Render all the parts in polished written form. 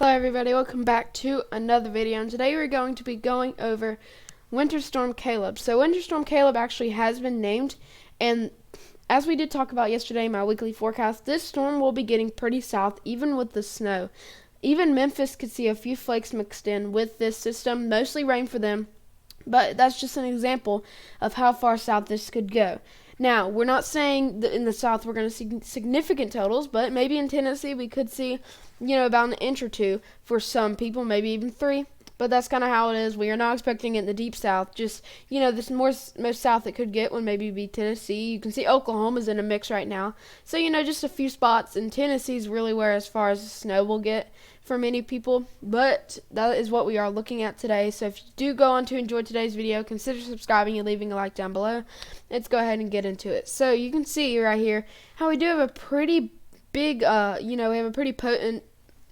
Hello everybody, welcome back to another video, and today we're going to be going over Winter Storm Caleb. So Winter Storm Caleb actually has been named, and as we did talk about yesterday in my weekly forecast, this storm will be getting pretty south even with the snow. Even Memphis could see a few flakes mixed in with this system, mostly rain for them, but that's just an example of how far south this could go. Now, we're not saying that in the south we're going to see significant totals, but maybe in Tennessee we could see, about an inch or two for some people, maybe even 3. But that's kind of how it is. We are not expecting it in the deep south. Just, this most south it could get would maybe be Tennessee. You can see Oklahoma's in a mix right now. So, just a few spots. And Tennessee's really where as far as the snow will get for many people. But that is what we are looking at today. So if you do go on to enjoy today's video, consider subscribing and leaving a like down below. Let's go ahead and get into it. So you can see right here how we do have a pretty big, we have a pretty potent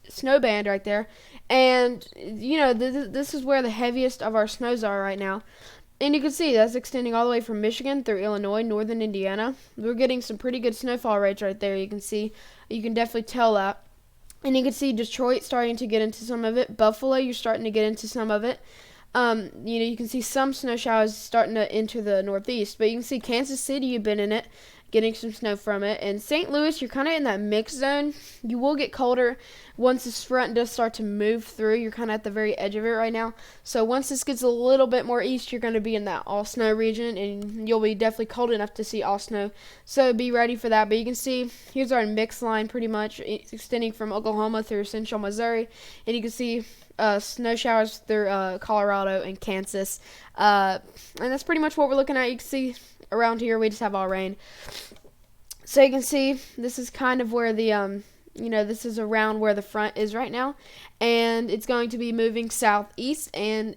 snow band right there. And, this is where the heaviest of our snows are right now. And you can see that's extending all the way from Michigan through Illinois, northern Indiana. We're getting some pretty good snowfall rates right there. You can definitely tell that. And you can see Detroit starting to get into some of it. Buffalo, you're starting to get into some of it. You can see some snow showers starting to enter the northeast. But you can see Kansas City, you've been in it, getting some snow from it. And St. Louis, you're kind of in that mixed zone. You will get colder once this front does start to move through. You're kind of at the very edge of it right now. So once this gets a little bit more east, you're going to be in that all snow region, and you'll be definitely cold enough to see all snow. So be ready for that. But you can see here's our mix line pretty much extending from Oklahoma through central Missouri. And you can see snow showers through Colorado and Kansas. And that's pretty much what we're looking at. You can see around here we just have all rain. So you can see this is kind of where the this is around where the front is right now, and it's going to be moving southeast and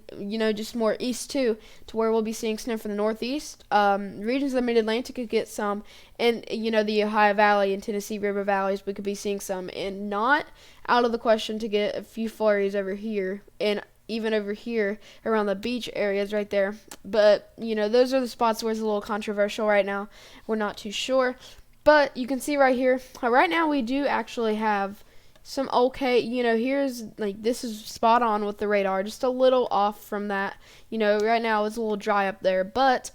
just more east too, to where we'll be seeing snow from the northeast. Regions of the mid-Atlantic could get some, and the Ohio Valley and Tennessee River valleys we could be seeing some, and not out of the question to get a few flurries over here and even over here around the beach areas right there. But those are the spots where it's a little controversial right now. We're not too sure. But you can see right here, right now we do actually have some okay, here's, this is spot on with the radar, just a little off from that. Right now it's a little dry up there, but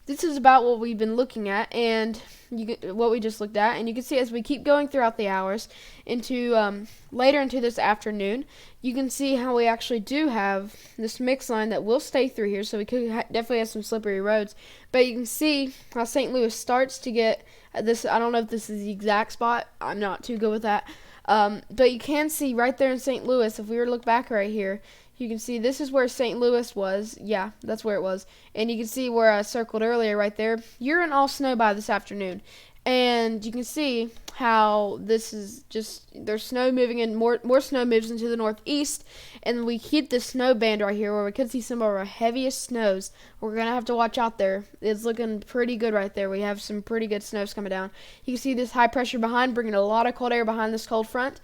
this is about what we've been looking at, and what we just looked at. And you can see as we keep going throughout the hours into later into this afternoon, you can see how we actually do have this mix line that will stay through here, so we could definitely have some slippery roads. But you can see how St. Louis starts to get this. I don't know if this is the exact spot. I'm not too good with that. But you can see right there in St. Louis, if we were to look back right here, you can see this is where St. Louis was. Yeah, that's where it was. And you can see where I circled earlier right there. You're in all snow by this afternoon. And you can see how this is just, there's snow moving in, more snow moves into the northeast. And we keep this snow band right here where we could see some of our heaviest snows. We're going to have to watch out there. It's looking pretty good right there. We have some pretty good snows coming down. You can see this high pressure behind, bringing a lot of cold air behind this cold front.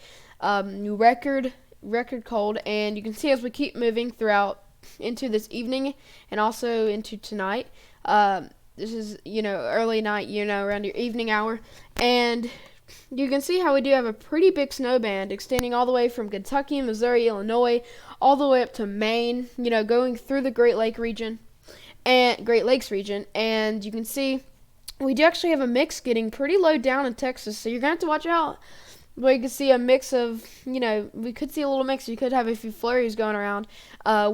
Record cold, and you can see as we keep moving throughout into this evening and also into tonight, this is early night, around your evening hour, and you can see how we do have a pretty big snow band extending all the way from Kentucky, Missouri, Illinois, all the way up to Maine, going through the Great Lakes region, and you can see we do actually have a mix getting pretty low down in Texas, so you're gonna have to watch out. But you can see a mix of, we could see a little mix. You could have a few flurries going around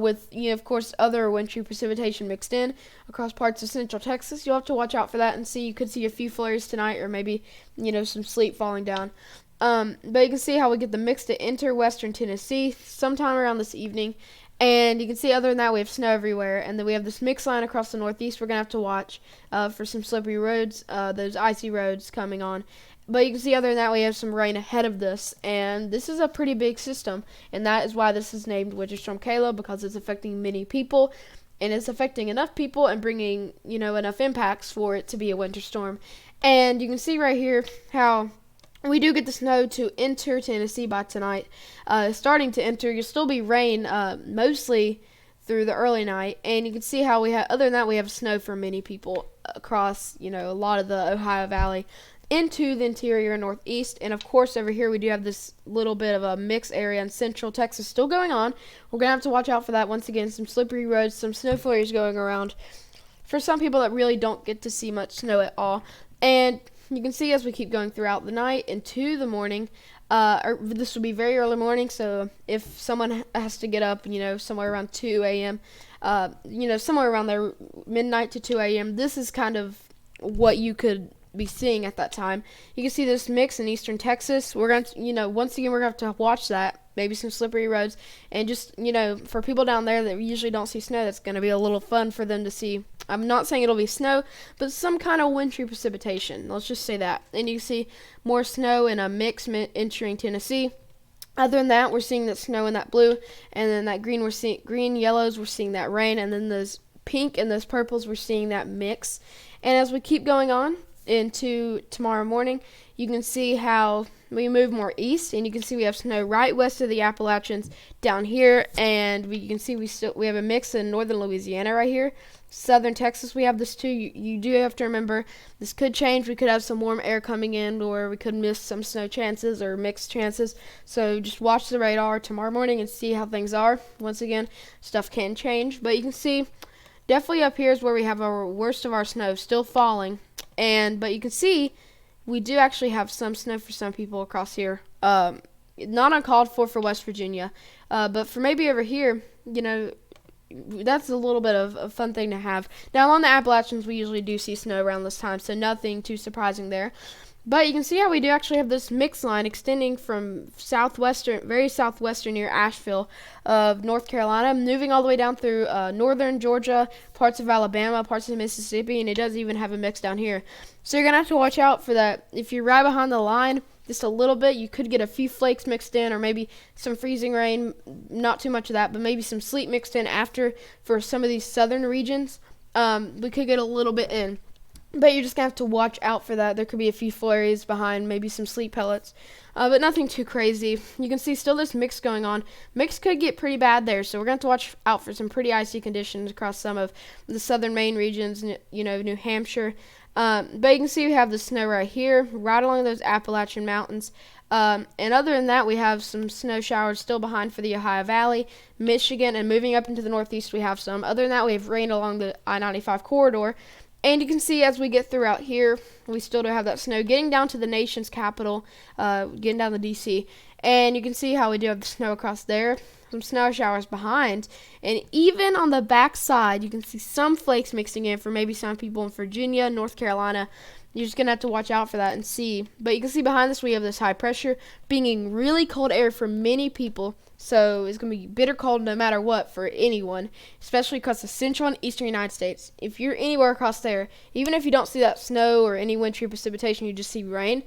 with, of course, other wintry precipitation mixed in across parts of central Texas. You'll have to watch out for that and see. You could see a few flurries tonight, or maybe, some sleet falling down. But you can see how we get the mix to enter western Tennessee sometime around this evening. And you can see other than that, we have snow everywhere. And then we have this mix line across the northeast. We're going to have to watch for some slippery roads, those icy roads coming on. But you can see other than that, we have some rain ahead of this. And this is a pretty big system. And that is why this is named Winter Storm Caleb, because it's affecting many people. And it's affecting enough people and bringing, enough impacts for it to be a winter storm. And you can see right here how we do get the snow to enter Tennessee by tonight. Starting to enter, you'll still be rain mostly through the early night. And you can see how we have, other than that, we have snow for many people across, a lot of the Ohio Valley. into the interior and northeast. And of course, over here we do have this little bit of a mixed area in central Texas still going on. We're going to have to watch out for that. Once again, some slippery roads, some snow flurries going around for some people that really don't get to see much snow at all. And you can see as we keep going throughout the night into the morning, this will be very early morning, so if someone has to get up, somewhere around 2 a.m., somewhere around there, midnight to 2 a.m., this is kind of what you could be seeing at that time. You can see this mix in eastern Texas. We're going to, once again, we're going to have to watch that. Maybe some slippery roads. And just, for people down there that usually don't see snow, that's going to be a little fun for them to see. I'm not saying it'll be snow, but some kind of wintry precipitation. Let's just say that. And you can see more snow in a mix entering Tennessee. Other than that, we're seeing that snow in that blue. And then that green, we're seeing green, yellows, we're seeing that rain. And then those pink and those purples, we're seeing that mix. And as we keep going on into tomorrow morning, you can see how we move more east, and you can see we have snow right west of the Appalachians down here, and you can see we have a mix in northern Louisiana right here. Southern Texas, we have this too. You do have to remember this could change. We could have some warm air coming in, or we could miss some snow chances or mixed chances. So just watch the radar tomorrow morning and see how things are. Once again, stuff can change, but you can see definitely up here is where we have our worst of our snow still falling. But you can see we do actually have some snow for some people across here. Not uncalled for West Virginia. But for maybe over here, that's a little bit of a fun thing to have. Now, on the Appalachians, we usually do see snow around this time, so nothing too surprising there. But you can see how we do actually have this mix line extending from very southwestern near Asheville of North Carolina, moving all the way down through northern Georgia, parts of Alabama, parts of Mississippi, and it does even have a mix down here. So you're going to have to watch out for that. If you're right behind the line just a little bit, you could get a few flakes mixed in, or maybe some freezing rain, not too much of that, but maybe some sleet mixed in after for some of these southern regions. We could get a little bit in. But you're just going to have to watch out for that. There could be a few flurries behind, maybe some sleet pellets, but nothing too crazy. You can see still this mix going on. Mix could get pretty bad there, so we're going to have to watch out for some pretty icy conditions across some of the southern Maine regions, New Hampshire. But you can see we have the snow right here, right along those Appalachian Mountains. And other than that, we have some snow showers still behind for the Ohio Valley, Michigan, and moving up into the northeast, we have some. Other than that, we have rain along the I-95 corridor. And you can see as we get throughout here, we still do have that snow getting down to the nation's capital, getting down to D.C. And you can see how we do have the snow across there, some snow showers behind. And even on the back side, you can see some flakes mixing in for maybe some people in Virginia, North Carolina. You're just going to have to watch out for that and see. But you can see behind this we have this high pressure bringing really cold air for many people. So it's going to be bitter cold no matter what for anyone, especially across the central and eastern United States. If you're anywhere across there, even if you don't see that snow or any wintry precipitation, you just see rain,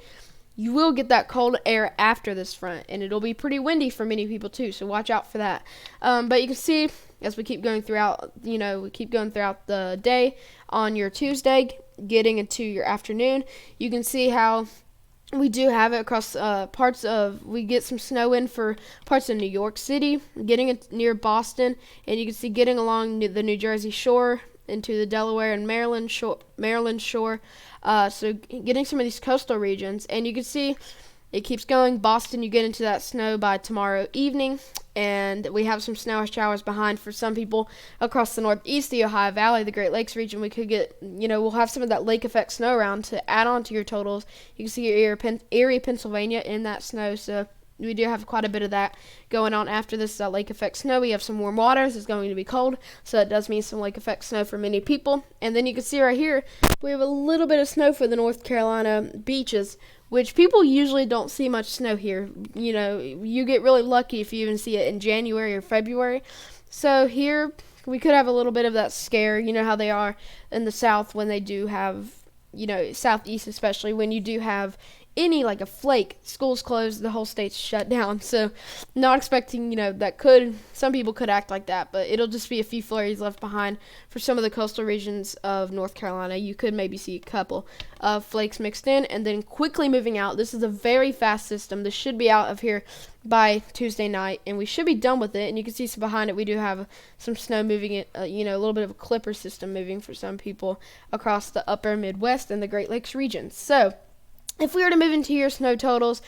you will get that cold air after this front, and it'll be pretty windy for many people too, so watch out for that. But you can see as we keep going throughout, the day on your Tuesday, getting into your afternoon, you can see how we do have it across we get some snow in for parts of New York City, getting it near Boston, and you can see getting along the New Jersey shore into the Delaware and Maryland shore. So getting some of these coastal regions, and you can see it keeps going. Boston, you get into that snow by tomorrow evening, and we have some snow showers behind for some people across the northeast, the Ohio Valley, the Great Lakes region. We could get, we'll have some of that lake effect snow around to add on to your totals. You can see your Erie, Pennsylvania in that snow, so we do have quite a bit of that going on after this lake effect snow. We have some warm waters. It's going to be cold, so that does mean some lake effect snow for many people. And then you can see right here, we have a little bit of snow for the North Carolina beaches, which people usually don't see much snow here. You get really lucky if you even see it in January or February. So here, we could have a little bit of that scare. You know how they are in the South when they do have, Southeast especially, when you do have any, like a flake, school's closed, the whole state's shut down. So not expecting, some people could act like that, but it'll just be a few flurries left behind for some of the coastal regions of North Carolina. You could maybe see a couple of flakes mixed in and then quickly moving out. This is a very fast system. This should be out of here by Tuesday night, and we should be done with it. And you can see behind it, we do have some snow moving it, a little bit of a clipper system moving for some people across the upper Midwest and the Great Lakes region. So if we were to move into your snow totals,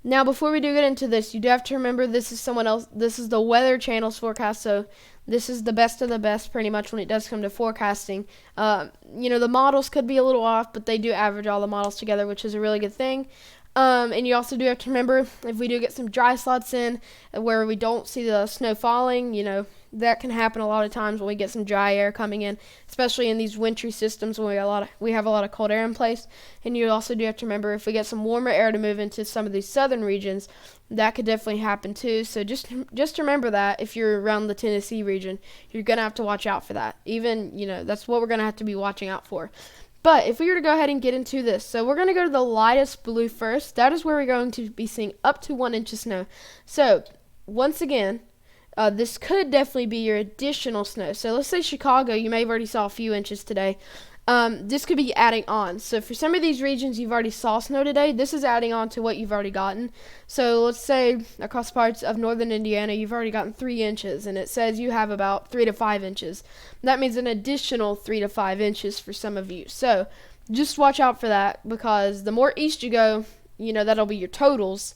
now before we do get into this, you do have to remember this is the Weather Channel's forecast, so this is the best of the best pretty much when it does come to forecasting. The models could be a little off, but they do average all the models together, which is a really good thing. And you also do have to remember, if we do get some dry slots in where we don't see the snow falling, that can happen a lot of times when we get some dry air coming in, especially in these wintry systems when we have a lot of cold air in place. And you also do have to remember, if we get some warmer air to move into some of these southern regions, that could definitely happen too. So just remember that if you're around the Tennessee region, you're going to have to watch out for that. Even, that's what we're going to have to be watching out for. But if we were to go ahead and get into this, so we're going to go to the lightest blue first. That is where we're going to be seeing up to 1 inch of snow. So once again, this could definitely be your additional snow. So let's say Chicago, you may have already saw a few inches today. This could be adding on. So for some of these regions you've already saw snow today, this is adding on to what you've already gotten. So let's say across parts of northern Indiana, you've already gotten 3 inches, and it says you have about 3 to 5 inches. That means an additional 3 to 5 inches for some of you. So just watch out for that, because the more east you go, that'll be your totals.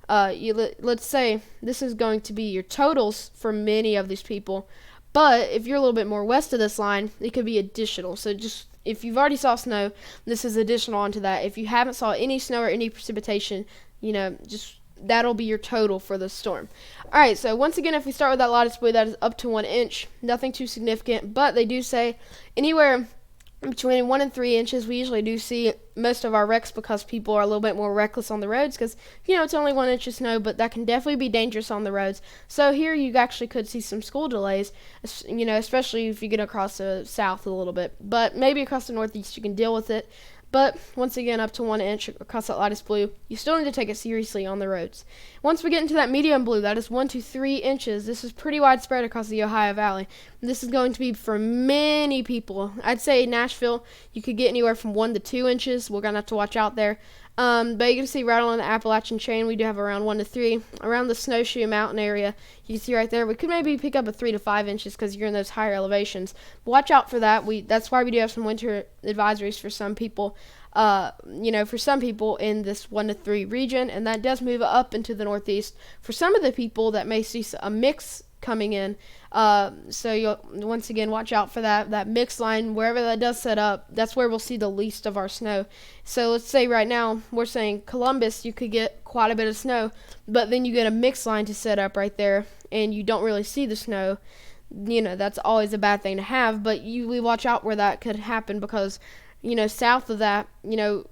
Let's say this is going to be your totals for many of these people. But if you're a little bit more west of this line, it could be additional. So just, if you've already saw snow, this is additional onto that. If you haven't saw any snow or any precipitation, just that'll be your total for the storm. All right, so once again, if we start with that lightest blue, that is up to 1 inch. Nothing too significant, but they do say anywhere between 1 and 3 inches. We usually do see most of our wrecks because people are a little bit more reckless on the roads, because it's only 1 inch of snow, but that can definitely be dangerous on the roads. So here you actually could see some school delays, especially if you get across the south a little bit, but maybe across the northeast you can deal with it. But once again, up to 1 inch across that lightest blue, you still need to take it seriously on the roads. Once we get into that medium blue, that is 1 to 3 inches. This is pretty widespread across the Ohio Valley. This is going to be for many people. I'd say Nashville, you could get anywhere from 1 to 2 inches. We're going to have to watch out there. But you can see right along the Appalachian chain, we do have around 1 to 3. Around the Snowshoe Mountain area, you can see right there, we could maybe pick up a 3 to 5 inches because you're in those higher elevations. But watch out for that. That's why we do have some winter advisories for some people. For some people in this 1 to 3 region, and that does move up into the northeast. For some of the people that may see a mix coming in, so you'll once again watch out for that mix line. Wherever that does set up, that's where we'll see the least of our snow. So let's say right now we're saying Columbus, you could get quite a bit of snow, but then you get a mix line to set up right there and you don't really see the snow. That's always a bad thing to have, but we watch out where that could happen, because south of that,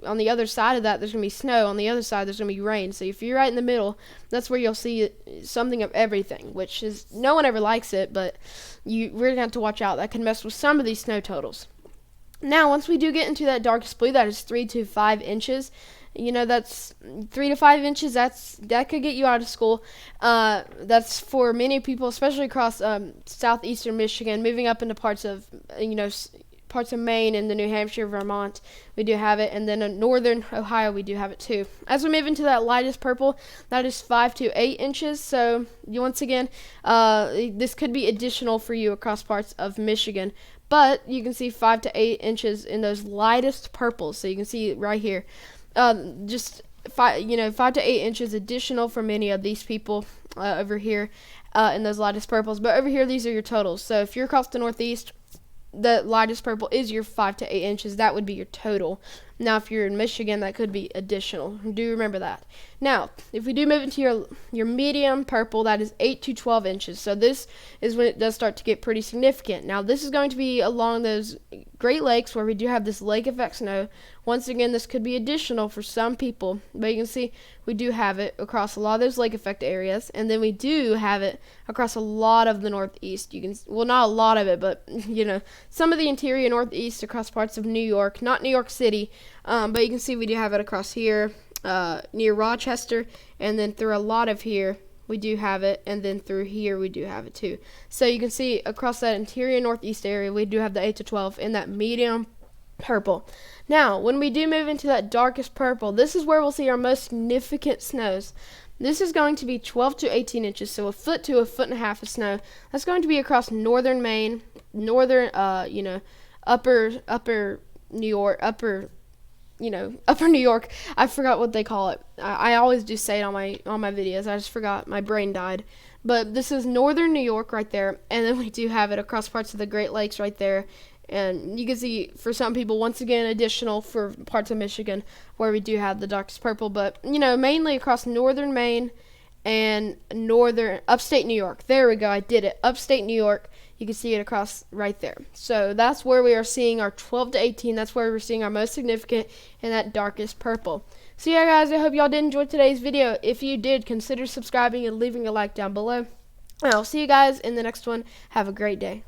on the other side of that, there's going to be snow. On the other side, there's going to be rain. So if you're right in the middle, that's where you'll see something of everything, which is, no one ever likes it, but we're going to have to watch out. That can mess with some of these snow totals. Now, once we do get into that darkest blue, that is 3 to 5 inches. That's 3 to 5 inches. That could get you out of school. That's for many people, especially across southeastern Michigan, moving up into parts of, parts of Maine and the New Hampshire, Vermont, we do have it, and then in northern Ohio we do have it too. As we move into that lightest purple, that is 5 to 8 inches. So once again, this could be additional for you across parts of Michigan, but you can see 5 to 8 inches in those lightest purples. So you can see right here, just 5 to 8 inches additional for many of these people over here in those lightest purples. But over here, these are your totals. So if you're across the northeast, the lightest purple is your 5 to 8 inches. That would be your total. Now, if you're in Michigan, that could be additional. Do remember that. Now, if we do move into your medium purple, that is 8 to 12 inches. So this is when it does start to get pretty significant. Now, this is going to be along those Great Lakes where we do have this lake effect snow. Once again, this could be additional for some people, but you can see we do have it across a lot of those lake effect areas, and then we do have it across a lot of the northeast. Well, not a lot of it, but some of the interior northeast across parts of New York, not New York City, but you can see we do have it across here near Rochester, and then through a lot of here we do have it, and then through here we do have it too. So you can see across that interior northeast area we do have the 8 to 12 in that medium purple. Now, when we do move into that darkest purple, this is where we'll see our most significant snows. This is going to be 12 to 18 inches, so 1 foot to 1.5 foot of snow. That's going to be across northern Maine, northern, upper New York, upper Upper New York. I forgot what they call it. I always do say it on my videos. I just forgot. My brain died. But this is northern New York right there, and then we do have it across parts of the Great Lakes right there. And you can see, for some people, once again, additional for parts of Michigan where we do have the darkest purple. But, mainly across northern Maine and upstate New York. There we go. I did it. Upstate New York. You can see it across right there. So that's where we are seeing our 12 to 18. That's where we're seeing our most significant and that darkest purple. So yeah, guys, I hope y'all did enjoy today's video. If you did, consider subscribing and leaving a like down below. And I'll see you guys in the next one. Have a great day.